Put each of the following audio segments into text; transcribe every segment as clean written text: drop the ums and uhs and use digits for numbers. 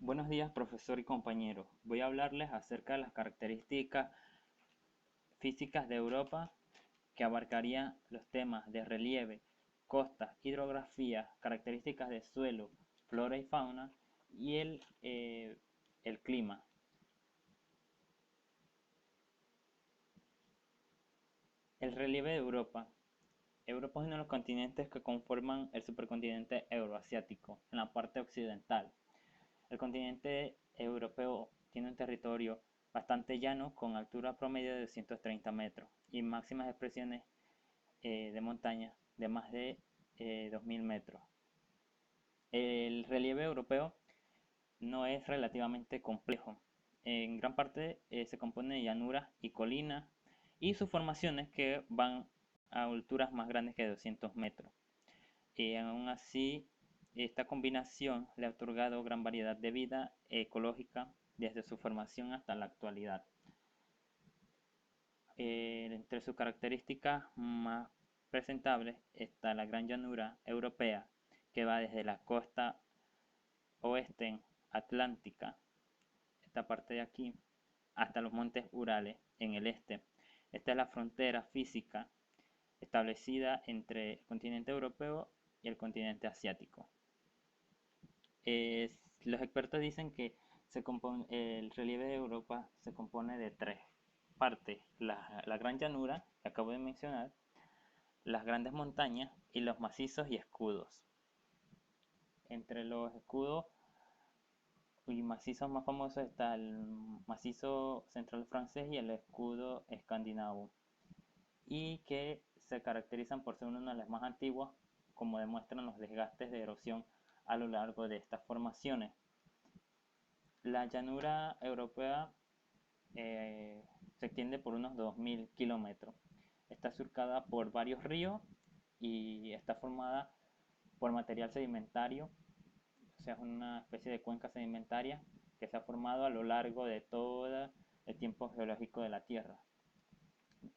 Buenos días, profesor y compañero. Voy a hablarles acerca de las características físicas de Europa que abarcarían los temas de relieve, costas, hidrografía, características de suelo, flora y fauna y el clima. El relieve de Europa. Europa es uno de los continentes que conforman el supercontinente euroasiático en la parte occidental. El continente europeo tiene un territorio bastante llano con altura promedio de 230 metros y máximas expresiones de montaña de más de 2000 metros. El relieve europeo no es relativamente complejo. En gran parte se compone de llanuras y colinas y sus formaciones que van a alturas más grandes que 200 metros. Y aún así, esta combinación le ha otorgado gran variedad de vida ecológica desde su formación hasta la actualidad. Entre sus características más presentables está la gran llanura europea, que va desde la costa oeste atlántica, esta parte de aquí, hasta los montes Urales en el este. Esta es la frontera física establecida entre el continente europeo y el continente asiático. Los expertos dicen que el relieve de Europa se compone de tres partes: la gran llanura que acabo de mencionar, las grandes montañas y los macizos y escudos. Entre los escudos y macizos más famosos está el macizo central francés y el escudo escandinavo, y que se caracterizan por ser una de las más antiguas, como demuestran los desgastes de erosión a lo largo de estas formaciones. La llanura europea se extiende por unos 2000 kilómetros. Está surcada por varios ríos y está formada por material sedimentario, o sea, es una especie de cuenca sedimentaria que se ha formado a lo largo de todo el tiempo geológico de la Tierra.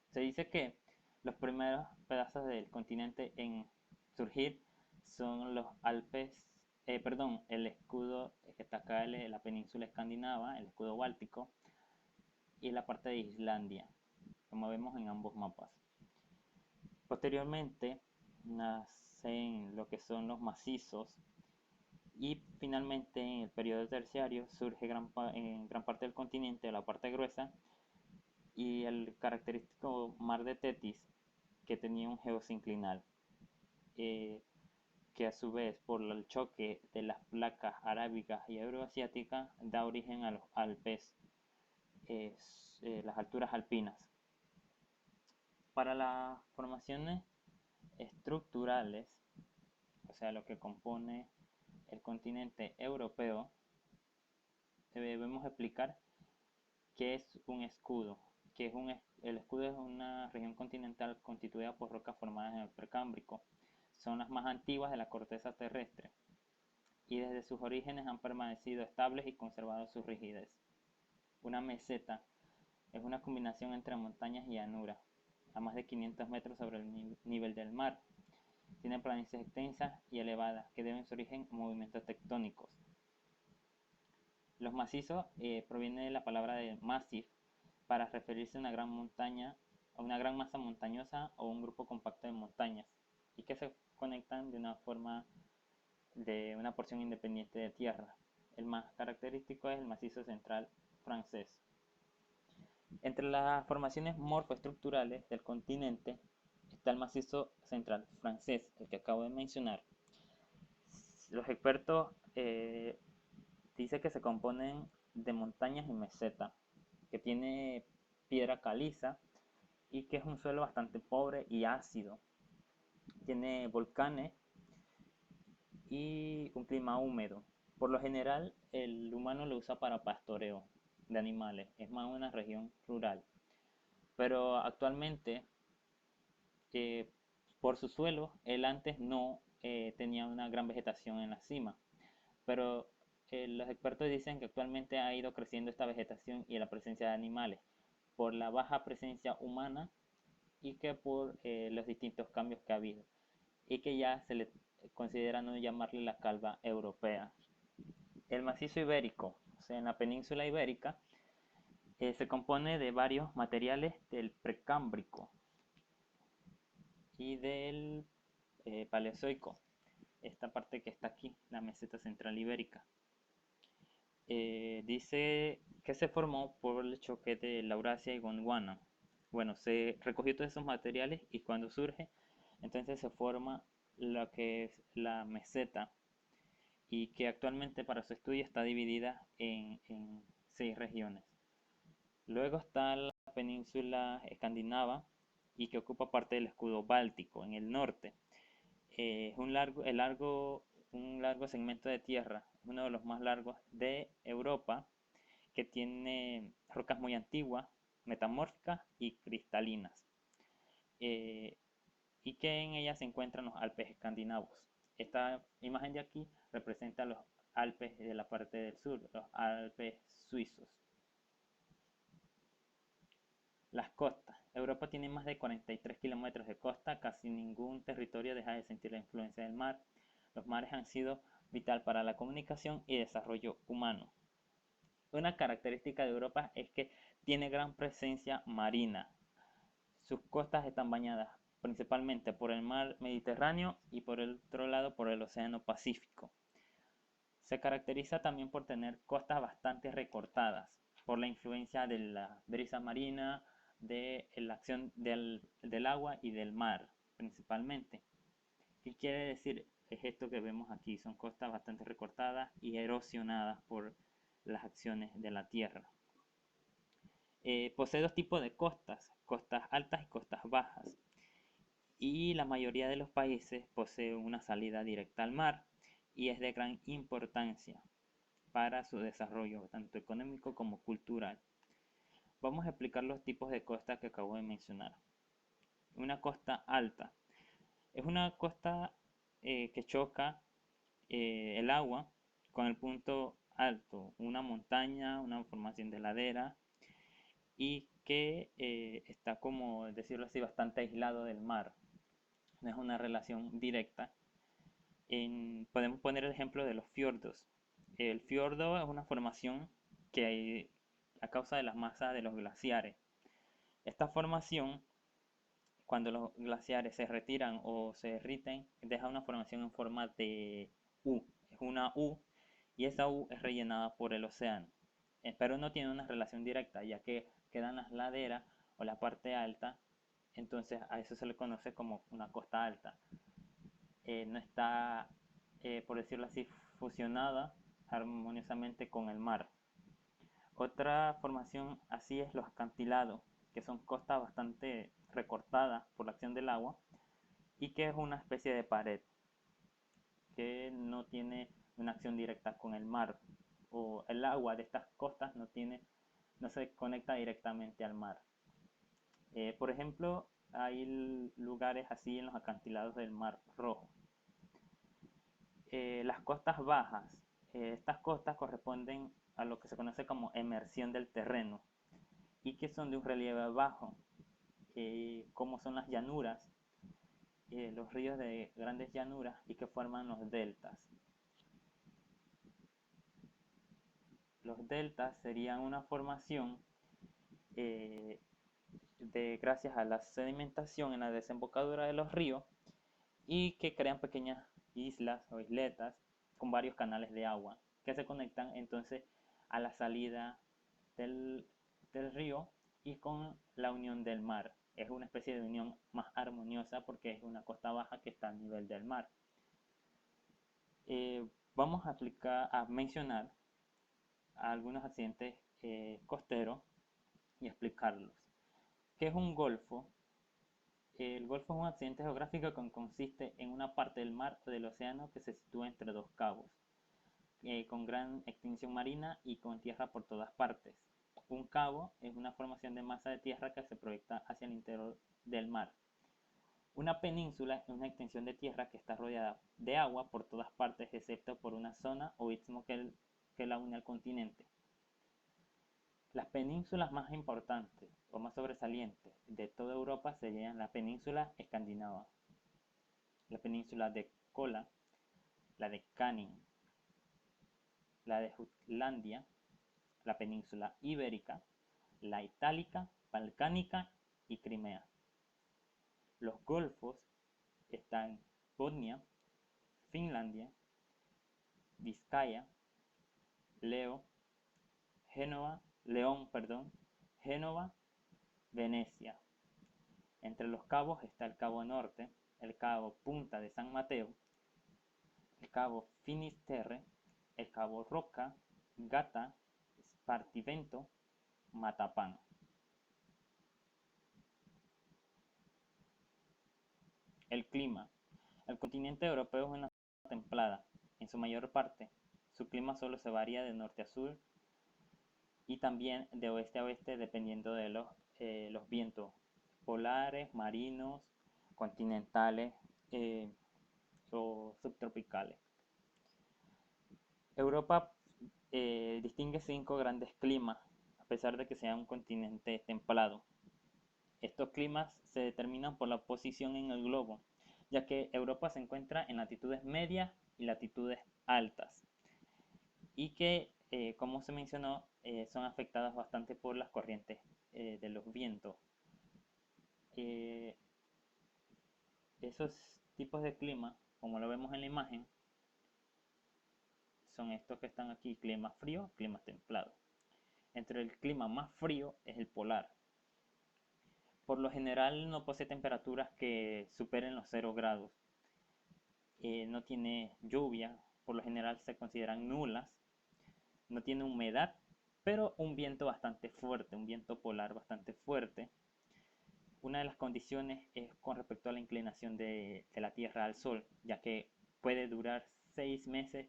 Se dice que los primeros pedazos del continente en surgir son los Alpes, el escudo que está acá en la península escandinava, el escudo báltico, y la parte de Islandia, como vemos en ambos mapas. Posteriormente nacen lo que son los macizos, y finalmente en el periodo terciario surge en gran parte del continente la parte gruesa y el característico mar de Tetis, que tenía un geosinclinal, que a su vez por el choque de las placas arábicas y euroasiáticas da origen a los Alpes, las alturas alpinas. Para las formaciones estructurales, o sea, lo que compone el continente europeo, debemos explicar qué es un escudo. El escudo es una región continental constituida por rocas formadas en el Precámbrico. Son las más antiguas de la corteza terrestre y desde sus orígenes han permanecido estables y conservado su rigidez. Una meseta es una combinación entre montañas y llanuras, a más de 500 metros sobre el nivel del mar. Tiene planicies extensas y elevadas que deben su origen a movimientos tectónicos. Los macizos provienen de la palabra de massif, para referirse a una gran montaña, a una gran masa montañosa o un grupo compacto de montañas, y que se conectan de una forma de una porción independiente de tierra. El más característico es el macizo central francés. Entre las formaciones morfoestructurales del continente está el macizo central francés, el que acabo de mencionar. Los expertos dicen que se componen de montañas y meseta, que tiene piedra caliza y que es un suelo bastante pobre y ácido. Tiene volcanes y un clima húmedo. Por lo general, el humano lo usa para pastoreo de animales, es más una región rural. Pero actualmente, eh, por su suelo, él antes no tenía una gran vegetación en la cima. Pero los expertos dicen que actualmente ha ido creciendo esta vegetación y la presencia de animales por la baja presencia humana y que por los distintos cambios que ha habido, y que ya se le considera no llamarle la calva europea. El macizo ibérico, o sea, en la península ibérica, se compone de varios materiales del Precámbrico y del Paleozoico, esta parte que está aquí, la meseta central ibérica. Dice que se formó por el choque de Laurasia y Gondwana. Bueno, se recogió todos esos materiales y cuando surge, entonces se forma lo que es la meseta y que actualmente para su estudio está dividida en 6 regiones. Luego está la península escandinava y que ocupa parte del escudo báltico en el norte. Es un largo segmento de tierra, uno de los más largos de Europa, que tiene rocas muy antiguas, metamórficas y cristalinas, eh, y que en ellas se encuentran los Alpes escandinavos. Esta imagen de aquí representa los Alpes de la parte del sur, los Alpes suizos. Las costas. Europa tiene más de 43 kilómetros de costa, casi ningún territorio deja de sentir la influencia del mar. Los mares han sido vital para la comunicación y desarrollo humano. Una característica de Europa es que tiene gran presencia marina. Sus costas están bañadas principalmente por el mar Mediterráneo y por el otro lado por el Océano Pacífico. Se caracteriza también por tener costas bastante recortadas, por la influencia de la brisa marina, de la acción del agua y del mar principalmente. ¿Qué quiere decir? Es esto que vemos aquí, son costas bastante recortadas y erosionadas por las acciones de la tierra. Posee dos tipos de costas, costas altas y costas bajas. Y la mayoría de los países posee una salida directa al mar y es de gran importancia para su desarrollo, tanto económico como cultural. Vamos a explicar los tipos de costas que acabo de mencionar. Una costa alta es una costa que choca el agua con el punto alto, una montaña, una formación de ladera y que está, como decirlo así, bastante aislado del mar. No es una relación directa. Podemos poner el ejemplo de los fiordos. El fiordo es una formación que hay a causa de las masas de los glaciares. Esta formación, cuando los glaciares se retiran o se derriten, deja una formación en forma de U. Es una U y esa U es rellenada por el océano. Pero no tiene una relación directa, ya que quedan las laderas o la parte alta, entonces a eso se le conoce como una costa alta. No está, por decirlo así, fusionada armoniosamente con el mar. Otra formación así es los acantilados, que son costas bastante recortadas por la acción del agua y que es una especie de pared que no tiene una acción directa con el mar, o el agua de estas costas no se conecta directamente al mar. Por ejemplo, hay lugares así en los acantilados del Mar Rojo. Las costas bajas. Estas costas corresponden a lo que se conoce como emersión del terreno y que son de un relieve bajo, como son las llanuras, los ríos de grandes llanuras y que forman los deltas. Los deltas serían una formación gracias a la sedimentación en la desembocadura de los ríos y que crean pequeñas islas o isletas con varios canales de agua que se conectan entonces a la salida del río y con la unión del mar. Es una especie de unión más armoniosa porque es una costa baja que está a nivel del mar. Vamos a mencionar algunos accidentes costeros y explicarlos. ¿Qué es un golfo? El golfo es un accidente geográfico que consiste en una parte del mar o del océano que se sitúa entre dos cabos, con gran extinción marina y con tierra por todas partes. Un cabo es una formación de masa de tierra que se proyecta hacia el interior del mar. Una península es una extensión de tierra que está rodeada de agua por todas partes excepto por una zona o istmo que la une al continente. Las penínsulas más importantes o más sobresalientes de toda Europa serían la península escandinava, la península de Kola, la de Kanin, la de Jutlandia, la península ibérica, la itálica, balcánica y Crimea. Los golfos están Bosnia, Finlandia, Vizcaya, León, Génova, Venecia. Entre los cabos está el cabo Norte, el cabo Punta de San Mateo, el cabo Finisterre, el cabo Roca, Gata, Spartivento, Matapán. El clima. El continente europeo es una zona templada, en su mayor parte. Su clima solo se varía de norte a sur y también de oeste a oeste dependiendo de los vientos polares, marinos, continentales o subtropicales. Europa distingue 5 grandes climas, a pesar de que sea un continente templado. Estos climas se determinan por la posición en el globo, ya que Europa se encuentra en latitudes medias y latitudes altas, y que, como se mencionó, son afectadas bastante por las corrientes de los vientos. Esos tipos de clima, como lo vemos en la imagen, son estos que están aquí: clima frío, clima templado. Entre el clima más frío es el polar. Por lo general no posee temperaturas que superen los 0 grados. No tiene lluvia, por lo general se consideran nulas. No tiene humedad, pero un viento bastante fuerte, un viento polar bastante fuerte. Una de las condiciones es con respecto a la inclinación de la Tierra al Sol, ya que puede durar 6 meses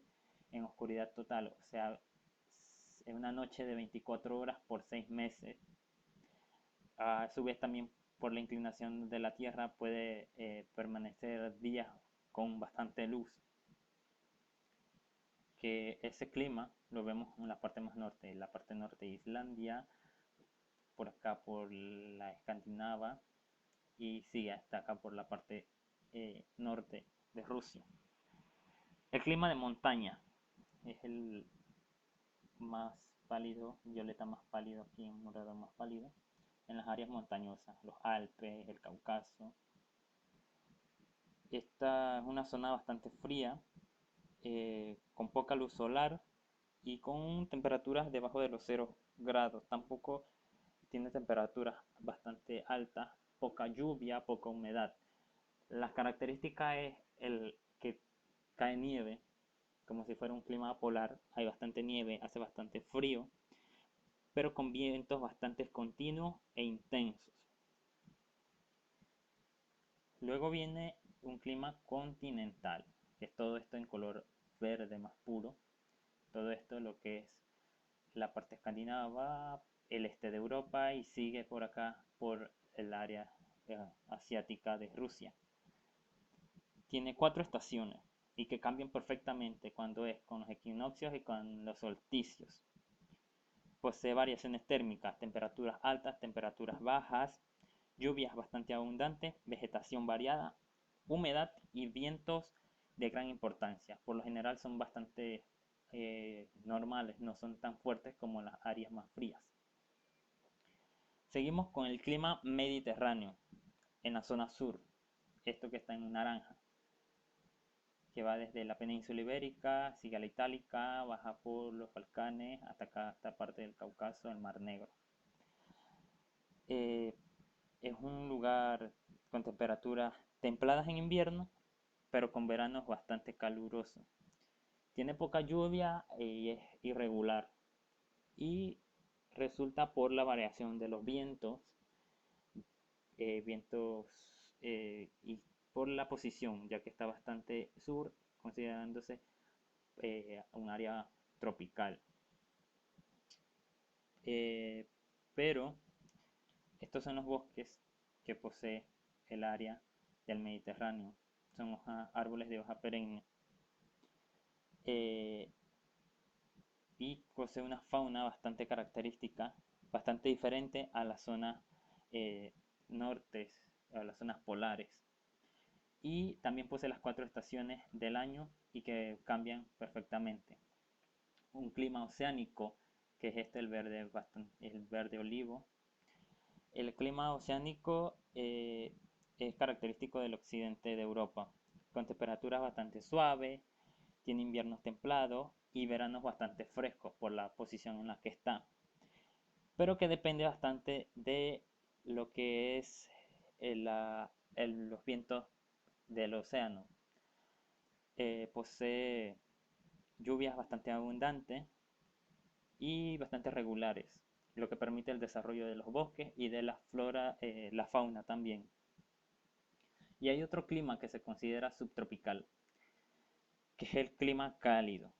en oscuridad total, o sea, en una noche de 24 horas por 6 meses. A su vez también por la inclinación de la Tierra puede permanecer días con bastante luz. Que ese clima lo vemos en la parte más norte, la parte norte de Islandia, por acá por la Escandinava y sigue hasta acá por la parte norte de Rusia. El clima de montaña es el más pálido, violeta más pálido, aquí en morado más pálido, en las áreas montañosas, los Alpes, el Cáucaso. Esta es una zona bastante fría, con poca luz solar y con temperaturas debajo de los 0 grados. Tampoco tiene temperaturas bastante altas, poca lluvia, poca humedad. Las características es el que cae nieve, como si fuera un clima polar. Hay bastante nieve, hace bastante frío, pero con vientos bastante continuos e intensos. Luego viene un clima continental, que es todo esto en color verde más puro. Todo esto lo que es la parte escandinava, el este de Europa y sigue por acá por el área asiática de Rusia. Tiene 4 estaciones y que cambian perfectamente cuando es con los equinoccios y con los solsticios. Posee variaciones térmicas, temperaturas altas, temperaturas bajas, lluvias bastante abundantes, vegetación variada, humedad y vientos de gran importancia. Por lo general son bastante normales, no son tan fuertes como las áreas más frías. Seguimos con el clima mediterráneo en la zona sur, esto que está en naranja, que va desde la península ibérica, sigue a la itálica, baja por los Balcanes hasta acá, esta parte del Cáucaso, el Mar Negro. Es un lugar con temperaturas templadas en invierno, pero con veranos bastante calurosos. Tiene poca lluvia y es irregular. Y resulta por la variación de los vientos, y por la posición, ya que está bastante sur, considerándose un área tropical. Pero estos son los bosques que posee el área del Mediterráneo. Son árboles de hoja perenne. Y posee una fauna bastante característica, bastante diferente a las zonas nortes, a las zonas polares. Y también posee las 4 estaciones del año y que cambian perfectamente. un clima oceánico, que es este el verde olivo. El clima oceánico es característico del occidente de Europa, con temperaturas bastante suaves, tiene inviernos templados y veranos bastante frescos por la posición en la que está, pero que depende bastante de lo que es los vientos del océano. Posee lluvias bastante abundantes y bastante regulares, lo que permite el desarrollo de los bosques y de la flora, la fauna también. Y hay otro clima que se considera subtropical, que es el clima cálido,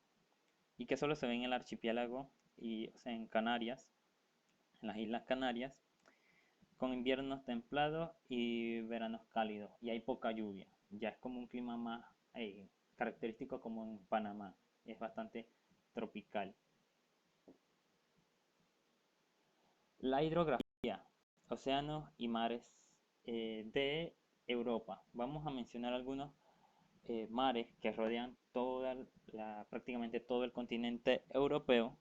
y que solo se ve en el archipiélago y, o sea, en Canarias, en las Islas Canarias, con inviernos templados y veranos cálidos, y hay poca lluvia. Ya es como un clima más característico como en Panamá, es bastante tropical. La hidrografía, océanos y mares de Europa. Vamos a mencionar algunos mares que rodean prácticamente todo el continente europeo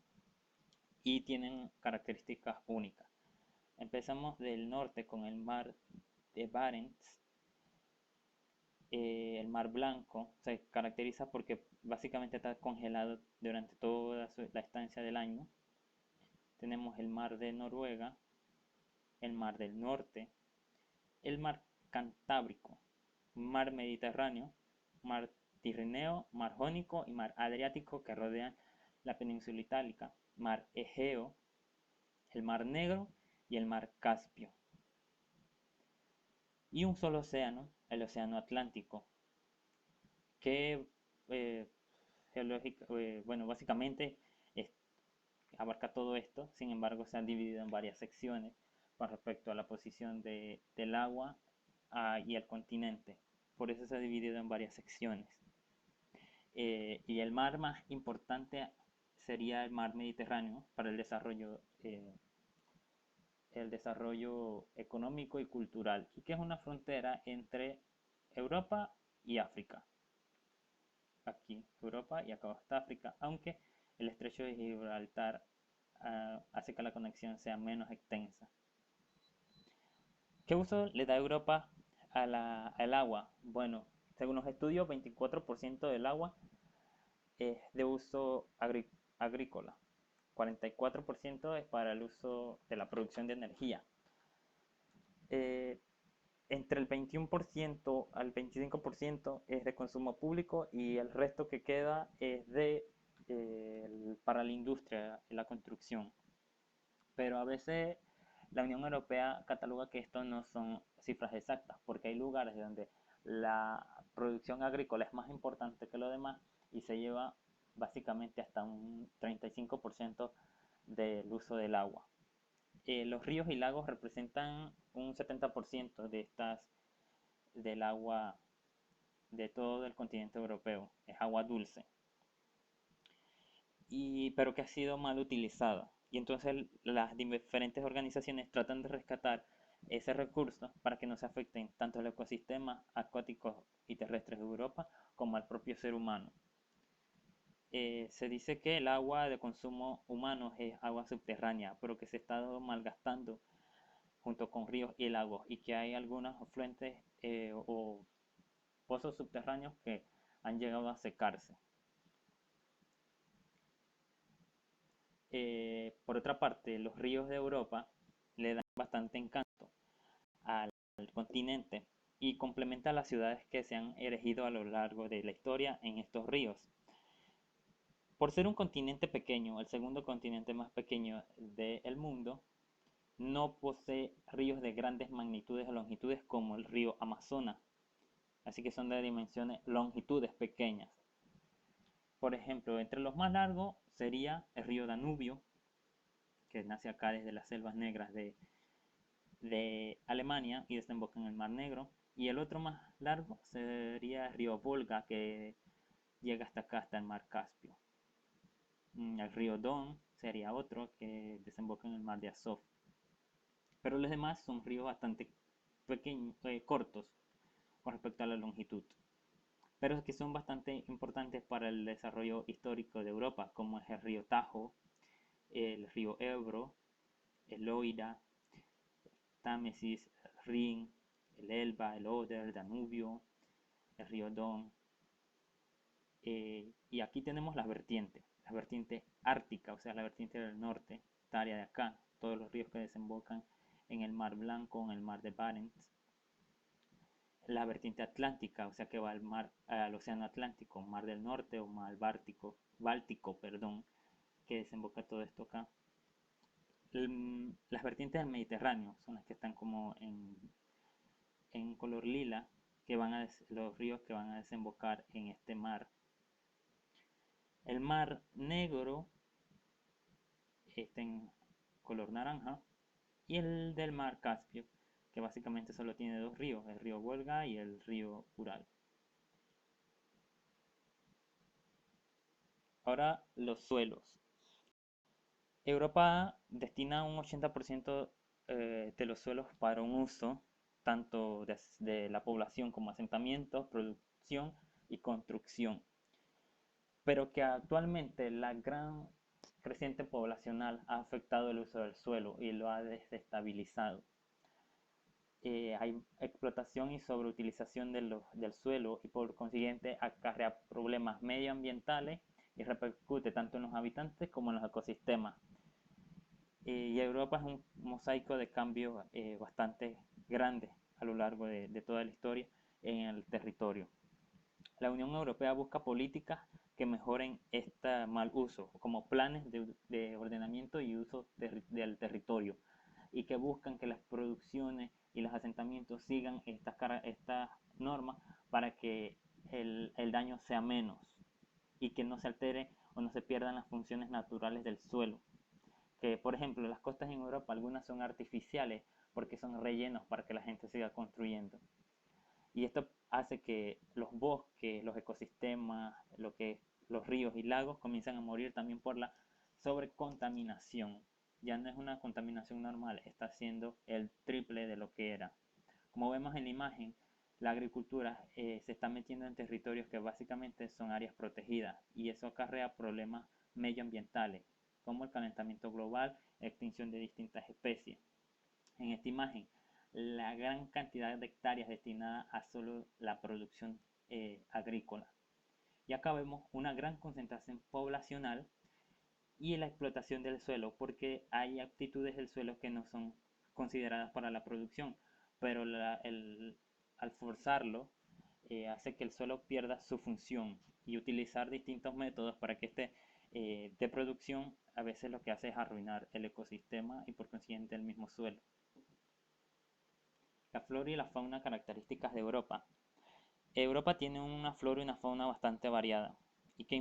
y tienen características únicas. Empezamos del norte con el mar de Barents. El mar Blanco se caracteriza porque básicamente está congelado durante toda la estancia del año. Tenemos el mar de Noruega, el mar del norte, el mar Cantábrico, mar Mediterráneo, mar Tirreneo, mar Jónico y mar Adriático que rodean la península itálica, mar Egeo, el mar Negro y el mar Caspio. Y un solo océano, el océano Atlántico, que bueno, básicamente es- abarca todo esto. Sin embargo, se han dividido en varias secciones con respecto a la posición del agua y el continente. Por eso se ha dividido en varias secciones. Y el mar más importante sería el mar Mediterráneo para el desarrollo económico y cultural, y que es una frontera entre Europa y África. Aquí Europa y acá está África, aunque el estrecho de Gibraltar hace que la conexión sea menos extensa. ¿Qué uso le da Europa al agua? Bueno, según los estudios, 24% del agua es de uso agrícola, 44% es para el uso de la producción de energía. Eh, Entre el 21% al 25% es de consumo público y el resto que queda es para la industria y la construcción. Pero a veces la Unión Europea cataloga que esto no son cifras exactas, porque hay lugares donde la producción agrícola es más importante que lo demás y se lleva básicamente hasta un 35% del uso del agua. Los ríos y lagos representan un 70% del agua de todo el continente europeo. Es agua dulce, pero que ha sido mal utilizada. Y entonces las diferentes organizaciones tratan de rescatar ese recurso para que no se afecten tanto el ecosistema acuático y terrestres de Europa como al propio ser humano. Se dice que el agua de consumo humano es agua subterránea, pero que se está malgastando junto con ríos y lagos, y que hay algunos afluentes o pozos subterráneos que han llegado a secarse. Por otra parte, los ríos de Europa le dan bastante encanto al continente y complementa las ciudades que se han erigido a lo largo de la historia en estos ríos. Por ser un continente pequeño, el segundo continente más pequeño del mundo, no posee ríos de grandes magnitudes o longitudes como el río Amazonas, así que son de longitudes pequeñas. Por ejemplo, entre los más largos sería el río Danubio, que nace acá desde las selvas negras de Alemania y desemboca en el Mar Negro. Y el otro más largo sería el río Volga, que llega hasta acá, hasta el Mar Caspio. El río Don sería otro que desemboca en el Mar de Azov. Pero los demás son ríos bastante pequeños, cortos con respecto a la longitud. pero que son bastante importantes para el desarrollo histórico de Europa, como es el río Tajo, el río Ebro, el Loira, Támesis, Rin, el Elba, el Oder, el Danubio, el río Don. Y aquí tenemos la vertiente ártica, o sea, la vertiente del norte, esta área de acá, todos los ríos que desembocan en el mar Blanco, en el mar de Barents. La vertiente atlántica, o sea, que va al mar, al océano Atlántico, mar del norte o mar Báltico, perdón, que desemboca todo esto acá. Las vertientes del Mediterráneo son las que están como en color lila, que van los ríos que van a desembocar en este mar. El mar Negro está en color naranja y el del mar Caspio, que básicamente solo tiene dos ríos, el río Volga y el río Ural. Ahora los suelos. Europa destina un 80% de los suelos para un uso tanto de la población como asentamientos, producción y construcción, pero que actualmente la gran creciente poblacional ha afectado el uso del suelo y lo ha desestabilizado. Hay explotación y sobreutilización del suelo y por consiguiente acarrea problemas medioambientales y repercute tanto en los habitantes como en los ecosistemas. Y Europa es un mosaico de cambios bastante grandes a lo largo de toda la historia en el territorio. La Unión Europea busca políticas que mejoren este mal uso, como planes de ordenamiento y uso del territorio, y que buscan que las producciones y los asentamientos sigan estas normas para que el daño sea menos y que no se altere o no se pierdan las funciones naturales del suelo. Que, por ejemplo, las costas en Europa, algunas son artificiales porque son rellenos para que la gente siga construyendo. Y esto hace que los bosques, los ecosistemas, los ríos y lagos comiencen a morir también por la sobrecontaminación. Ya no es una contaminación normal, está siendo el triple de lo que era. Como vemos en la imagen, la agricultura se está metiendo en territorios que básicamente son áreas protegidas y eso acarrea problemas medioambientales, como el calentamiento global, extinción de distintas especies. En esta imagen, la gran cantidad de hectáreas destinadas a solo la producción agrícola. Y acá vemos una gran concentración poblacional y la explotación del suelo, porque hay aptitudes del suelo que no son consideradas para la producción, pero al forzarlo hace que el suelo pierda su función y utilizar distintos métodos para que esté de producción a veces lo que hace es arruinar el ecosistema y por consiguiente el mismo suelo. La flora y la fauna características de Europa. Europa tiene una flora y una fauna bastante variada y que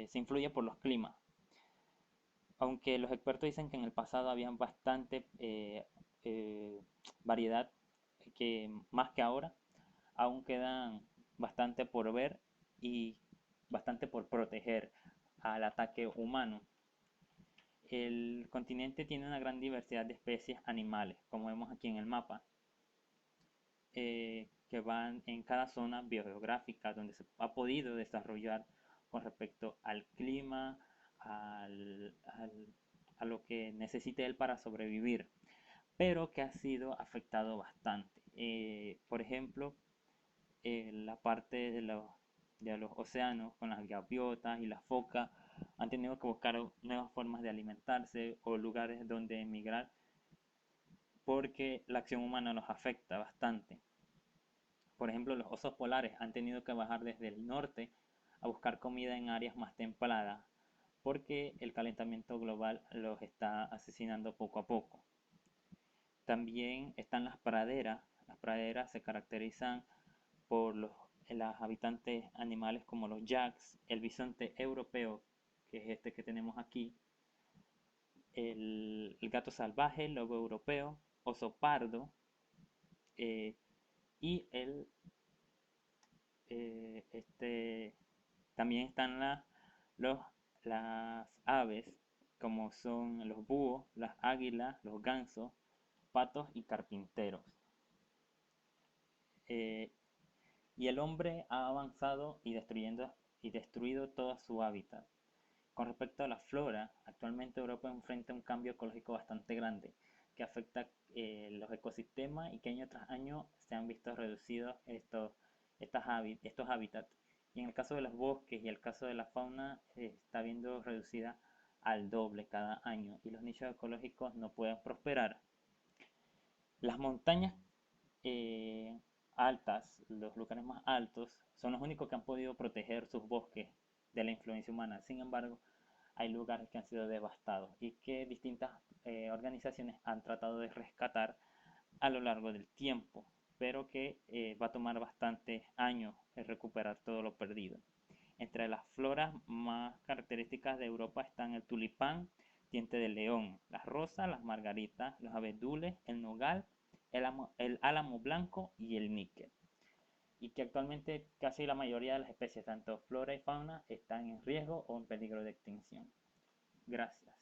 se influye por los climas. Aunque los expertos dicen que en el pasado había bastante eh, variedad más que ahora, aún quedan bastante por ver y bastante por proteger al ataque humano. El continente tiene una gran diversidad de especies animales, como vemos aquí en el mapa, que van en cada zona biogeográfica donde se ha podido desarrollar con respecto al clima, a lo que necesite él para sobrevivir, pero que ha sido afectado bastante. Por ejemplo, la parte de los océanos con las gaviotas y las focas han tenido que buscar nuevas formas de alimentarse o lugares donde emigrar porque la acción humana los afecta bastante. Por ejemplo, los osos polares han tenido que bajar desde el norte a buscar comida en áreas más templadas porque el calentamiento global los está asesinando poco a poco. También están las praderas. Las praderas se caracterizan por los habitantes animales como los yaks, el bisonte europeo, que es este que tenemos aquí, el gato salvaje, el lobo europeo, oso pardo y también están los, las aves, como son los búhos, las águilas, los gansos, patos y carpinteros. y el hombre ha avanzado y destruido todo su hábitat. Con respecto a la flora, actualmente Europa enfrenta un cambio ecológico bastante grande que afecta los ecosistemas y que año tras año se han visto reducidos estos hábitats. Y en el caso de los bosques y el caso de la fauna, está viendo reducida al doble cada año y los nichos ecológicos no pueden prosperar. Las montañas eh, altas, los lugares más altos, son los únicos que han podido proteger sus bosques de la influencia humana. Sin embargo, hay lugares que han sido devastados y que distintas organizaciones han tratado de rescatar a lo largo del tiempo, pero que va a tomar bastantes años recuperar todo lo perdido. Entre las floras más características de Europa están el tulipán, diente de león, las rosas, las margaritas, los abedules, el nogal, el álamo blanco y el níquel. Y que actualmente casi la mayoría de las especies, tanto flora y fauna, están en riesgo o en peligro de extinción. Gracias.